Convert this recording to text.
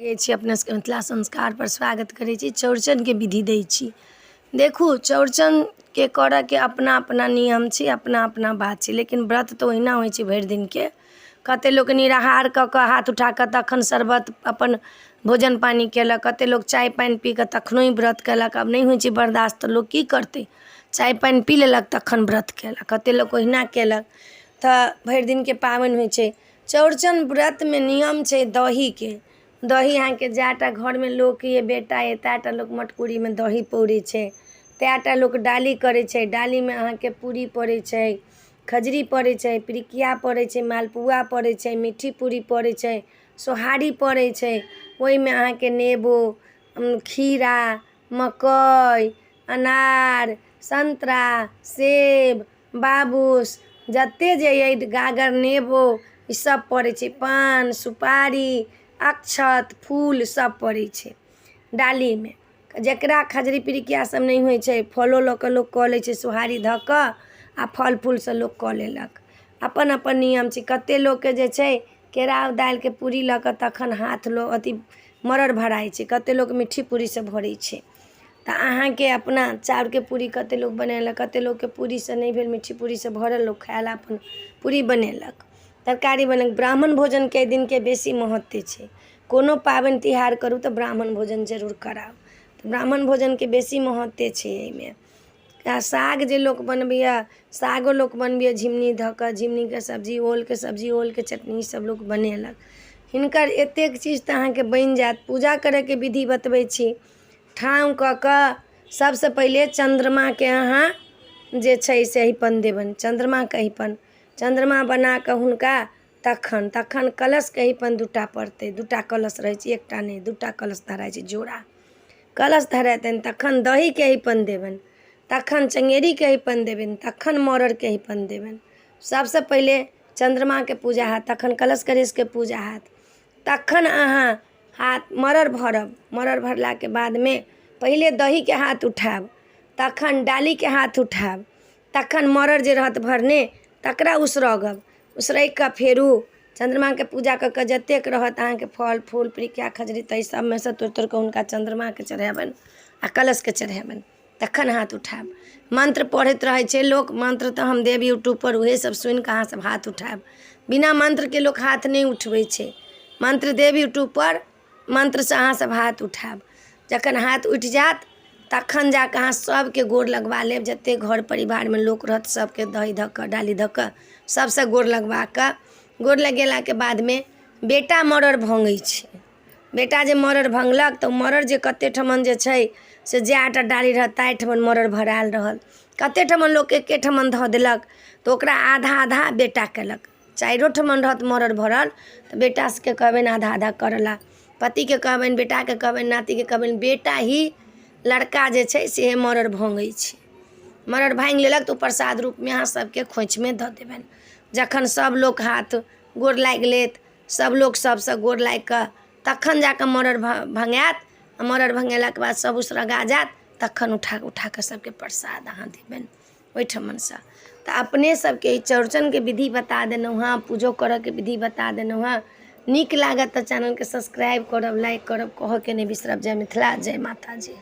अपना सबके मिथिला संस्कार पर स्वागत करै छी। चौड़चन के विधि दै छी। देखू चौड़चन के करऽ के अपना अपना नियम छै, अपना अपना बात छै, लेकिन व्रत तो ओहिना होइ छै भरि दिन के। कते लोग निराहार कऽ कऽ हाथ उठा कऽ तखन शरबत अपन भोजन पानी केलक, कते लोग चाय पानि पी कऽ तखनो ही व्रत केलक। अब नहीं होइ छै बर्दाश्त तऽ लोग की करतै, चाय पानि पी लेलक तखन व्रत केलक। कते लोग ओहिना केलक तऽ भरि दिन के पाबनि होइ छै। चौड़चन व्रत में नियम छै दही के। दही अहाँके जाटा घर में लोक ये बेटा ये तैटा लोक मटकुरी में दही पौरै छै, तैटा लोक डाली करै छै। डाली में अहाँके पूरी पड़ै छै, खजरी पड़ै छै, पिरिकिया पड़ै छै, मालपुआ पड़ै छै, मीठी पूरी पड़ै छै, सोहारी पड़ै छै। ओहिमे अहाँके नेबो, खीरा, मकई, अनार, संतरा, सेब, बाबूस, जते जे अइ गागर, नेबो ई सब पड़ै छै। पान, सुपारी, अक्षत, फूल सब पड़ै छै डाली में। जकरा खजरी पिरिकिया सब नहीं होइ छै, फलो लऽ कऽ लोक कऽ लै छै, सोहारी धऽ कऽ आ फल फूल से लोक कऽ लेलक। अपन अपन नियम छै। कते लोग के जे छै केराव दालि के पूरी लऽ कऽ तखन हाथ लो अथी मरड़ भराइ छै। कते लोग मिट्ठी पूरी से भरै छै। तऽ अहाँके अपना चाउर के पूरी कते लोग बनेलक, कते लोग के पूरी से नहीं भेल, मिट्ठी पूरी से भरल लोग खायल अपन पूरी बनेलक, तरकारी बनेलक। ब्राह्मण भोजन के दिन के बेसी महत्व छै। कोनो पाबनि तिहार करू तऽ ब्राह्मण भोजन जरूर कराउ। तऽ ब्राह्मण भोजन के बेसी महत्व छै एहिमे। साग जे लोक बनबैया, सागो लोक बनबैया झिमनी धऽ कऽ, झिमनी के सब्जी, ओल के सब्जी, ओल के चटनी सब लोक बनेलक। हिनकर एतेक चीज तऽ अहाँके बनि जायत। पूजा करे के विधि बतबै छी। ठाँव कऽ कऽ सबसे पहिले चंद्रमा के अहाँ जे छै से अहिपन देबनि, चंद्रमा के अहिपन चंद्रमा बना कऽ हुनका तखन कलश के अहिपन दूटा पड़तै। दूटा कलश रहै छै, एकटा नहीं, दूटा कलश धराइ छै जोड़ा। कलश धरेतनि तखन दही के अहिपन देबनि, तखन चंगेरी के अहिपन देबनि, तखन मरड़ के अहिपन देबनि। सबसे पहिले चंद्रमा के पूजा हैत, तखन कलश गणेश के पूजा हैत, तखन अहाँ हाथ मरड़ भरब। मरड़ भरला के बाद में पहिले दही के हाथ उठायब, तखन डाली के हाथ उठायब, तखन मरड़ जे रहत भरने तकरा उसरगब। उसरग कऽ फेरू चंद्रमा के पूजा कऽ कऽ जतेक रहत अहाँके फल फूल पिरिकिया खजरी ताहि सब में से तोड़ि कऽ हुनका चंद्रमा के चढ़ेबनि आ कलश के चढ़ेबनि, तखन हाथ उठायब। मंत्र पढ़ैत रहै छै लोक, मंत्र तऽ हम देब यूट्यूब पर, उहे सब सुनि कऽ अहाँ सब हाथ उठायब। बिना मंत्र के लोक हाथ नहीं उठबै छै। मंत्र देब यूट्यूब पर, मंत्र से अहाँ सब हाथ उठायब। जखन हाथ उठि जायत तखन जाकऽ अहाँ सबके गोर लगवा लेब। जते घर परिवार में लोक रहत सबके दही धऽ कऽ डाली धऽ कऽ सबसे गोर लगवा कऽ, गोर लगेला के बाद में बेटा मरड़ भंगै छै। बेटा जे मरड़ भंगलक तऽ मरड़ जे कते ठमन जे छै से जैटा डाली रहत ताहि ठमन मरड़ भरायल रहल। कते ठमन लोक एके ठमन धऽ देलक तऽ ओकरा आधा आधा बेटा केलक। चाइरो ठमन रहत मरड़ भरल तऽ बेटा सबके कहबनि आधा आधा करला, पति के कहबनि, बेटा के कहबनि, नाती के कहबनि। बेटा ही लड़का जे छै से मरड़ भंगै छै। मरड़ भांगि लेलक तऽ प्रसाद रूप में अहाँ सबके खोइछ में धऽ देबनि। जखन सब लोक हाथ गोर लागि लेत, सब लोक सबसे गोर लागि कऽ तखन जाकऽ मरड़ भंगायत। मरड़ भंगेला के बाद सब उसरगा जायत, तखन उठा कऽ सबके प्रसाद अहाँ देबनि ओहिठमन से। तऽ अपने सबके चौड़चन के विधि बता देलहुँ हाँ, पूजो करऽ के विधि बता देलहुँ हाँ। नीक लागत तऽ चैनल के सब्सक्राइब करब, लाइक करब, कहऽ के नहीं बिसरब। जय मिथिला, जय माता जी।